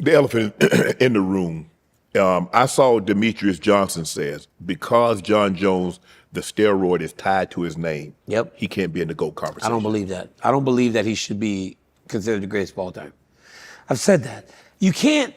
The elephant in the room. I saw Demetrius Johnson says because Jon Jones, the steroid is tied to his name. Yep. He can't be in the GOAT conversation. I don't believe that. I don't believe that he should be considered the greatest of all time. I've said that. You can't,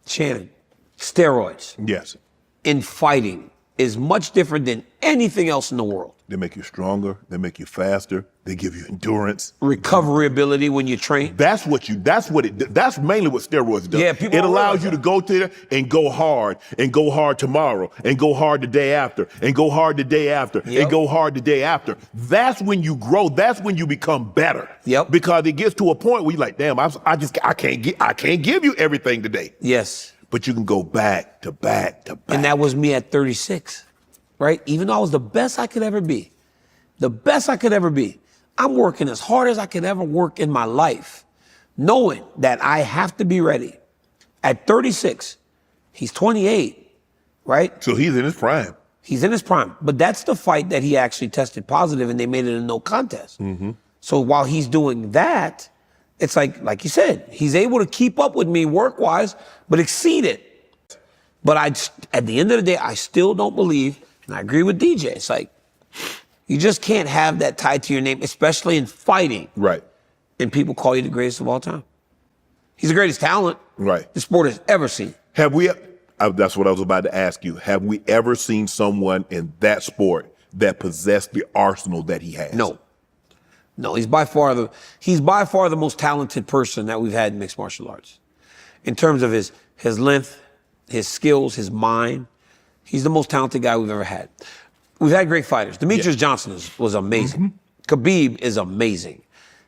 Shannon, steroids. Yes. In fighting is much different than anything else in the world. They make you stronger. They make you faster. They give you endurance, recovery ability when you train. That's mainly what steroids do. Yeah, people it allows you to go there and go hard tomorrow and go hard the day after and go hard the day after and go hard the day after. That's when you grow. That's when you become better. Yep. Because it gets to a point where you're like, damn, I can't give you everything today. Yes. But you can go back to back to back. And that was me at 36, right? Even though I was the best I could ever be, I'm working as hard as I could ever work in my life, knowing that I have to be ready. At 36, he's 28, right? So he's in his prime. He's in his prime. But that's the fight that he actually tested positive and they made it a no contest. Mm-hmm. So while he's doing that, it's like you said, he's able to keep up with me work-wise, but exceed it. But at the end of the day, I still don't believe, and I agree with DJ, it's like, you just can't have that tied to your name, especially in fighting. Right. And people call you the greatest of all time. He's the greatest talent the sport has ever seen. Have we, that's what I was about to ask you, have we ever seen someone in that sport that possessed the arsenal that he has? No. No, he's by far the most talented person that we've had in mixed martial arts. In terms of his length, his skills, his mind, he's the most talented guy we've ever had. We've had great fighters. Demetrius Johnson was amazing. Mm-hmm. Khabib is amazing.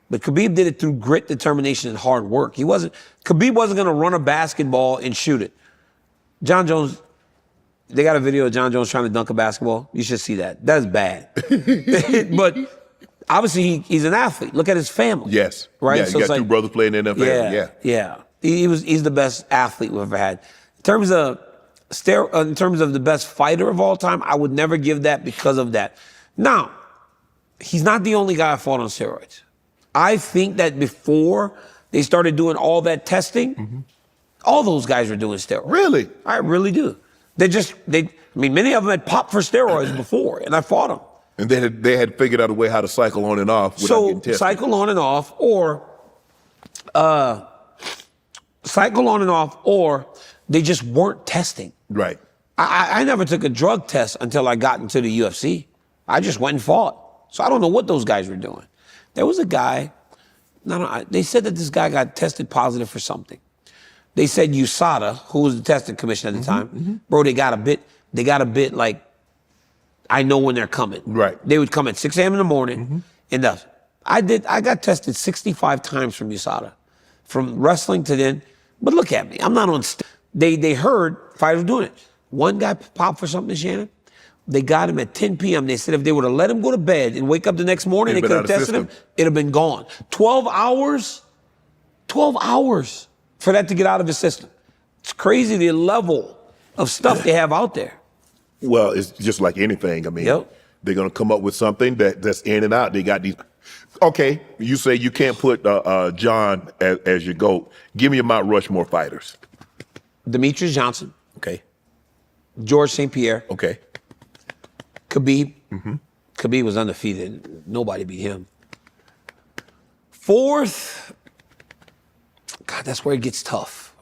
But Khabib did it through grit, determination, and hard work. Khabib wasn't going to run a basketball and shoot it. Jon Jones, they got a video of Jon Jones trying to dunk a basketball. You should see that. That's bad. But obviously, he's an athlete. Look at his family. Yes. Right? Yeah, so you got two brothers playing in the NFL. Yeah. He's the best athlete we've ever had. In terms of the best fighter of all time, I would never give that because of that. Now, he's not the only guy I fought on steroids. I think that before they started doing all that testing, all those guys were doing steroids. Really? I really do. Many of them had popped for steroids before, and I fought them. And they had figured out a way how to cycle on and off without getting tested. Cycle on and off, or they just weren't testing. Right. I never took a drug test until I got into the UFC. I just went and fought. So I don't know what those guys were doing. There was a guy, they said that this guy got tested positive for something. They said USADA, who was the testing commission at the time, bro, they got a bit like, I know when they're coming. Right. They would come at 6 a.m. in the morning. And I got tested 65 times from USADA, from wrestling to then. But look at me, I'm not on. They heard fighters doing it. One guy popped for something, Shannon. They got him at 10 p.m. They said if they would have let him go to bed and wake up the next morning, they could have tested him. It'd have been gone. 12 hours for that to get out of his system. It's crazy the level of stuff they have out there. Well, it's just like anything. I mean, they're going to come up with something that's in and out. They got these. Okay, you say you can't put Jon as your GOAT. Give me your Mount Rushmore fighters. Demetrius Johnson. Okay. George St. Pierre. Okay. Khabib. Khabib was undefeated. Nobody beat him. Fourth, God, that's where it gets tough.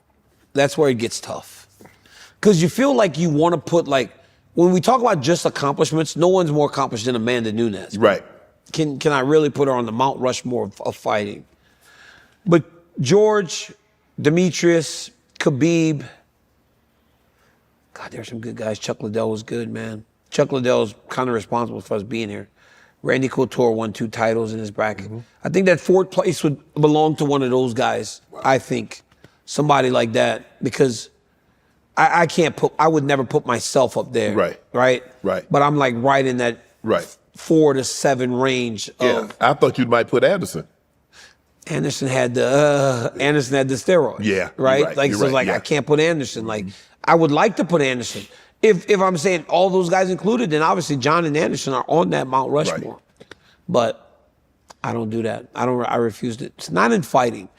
Because you feel like you want to put, when we talk about just accomplishments, no one's more accomplished than Amanda Nunes. Right. Can I really put her on the Mount Rushmore of fighting? But George, Demetrius, Khabib, God, there's some good guys. Chuck Liddell was good, man. Chuck Liddell's kind of responsible for us being here. Randy Couture won 2 titles in his bracket. I think that 4th place would belong to one of those guys. Wow. I think somebody like that, because I would never put myself up there. Right. But I'm right in that 4 to 7 range. I thought you might put Anderson. Anderson had the steroid. Yeah. Right. I can't put Anderson. I would like to put Anderson. If I'm saying all those guys included, then obviously Jon and Anderson are on that Mount Rushmore. But I don't do that. I refuse to. It's not in fighting.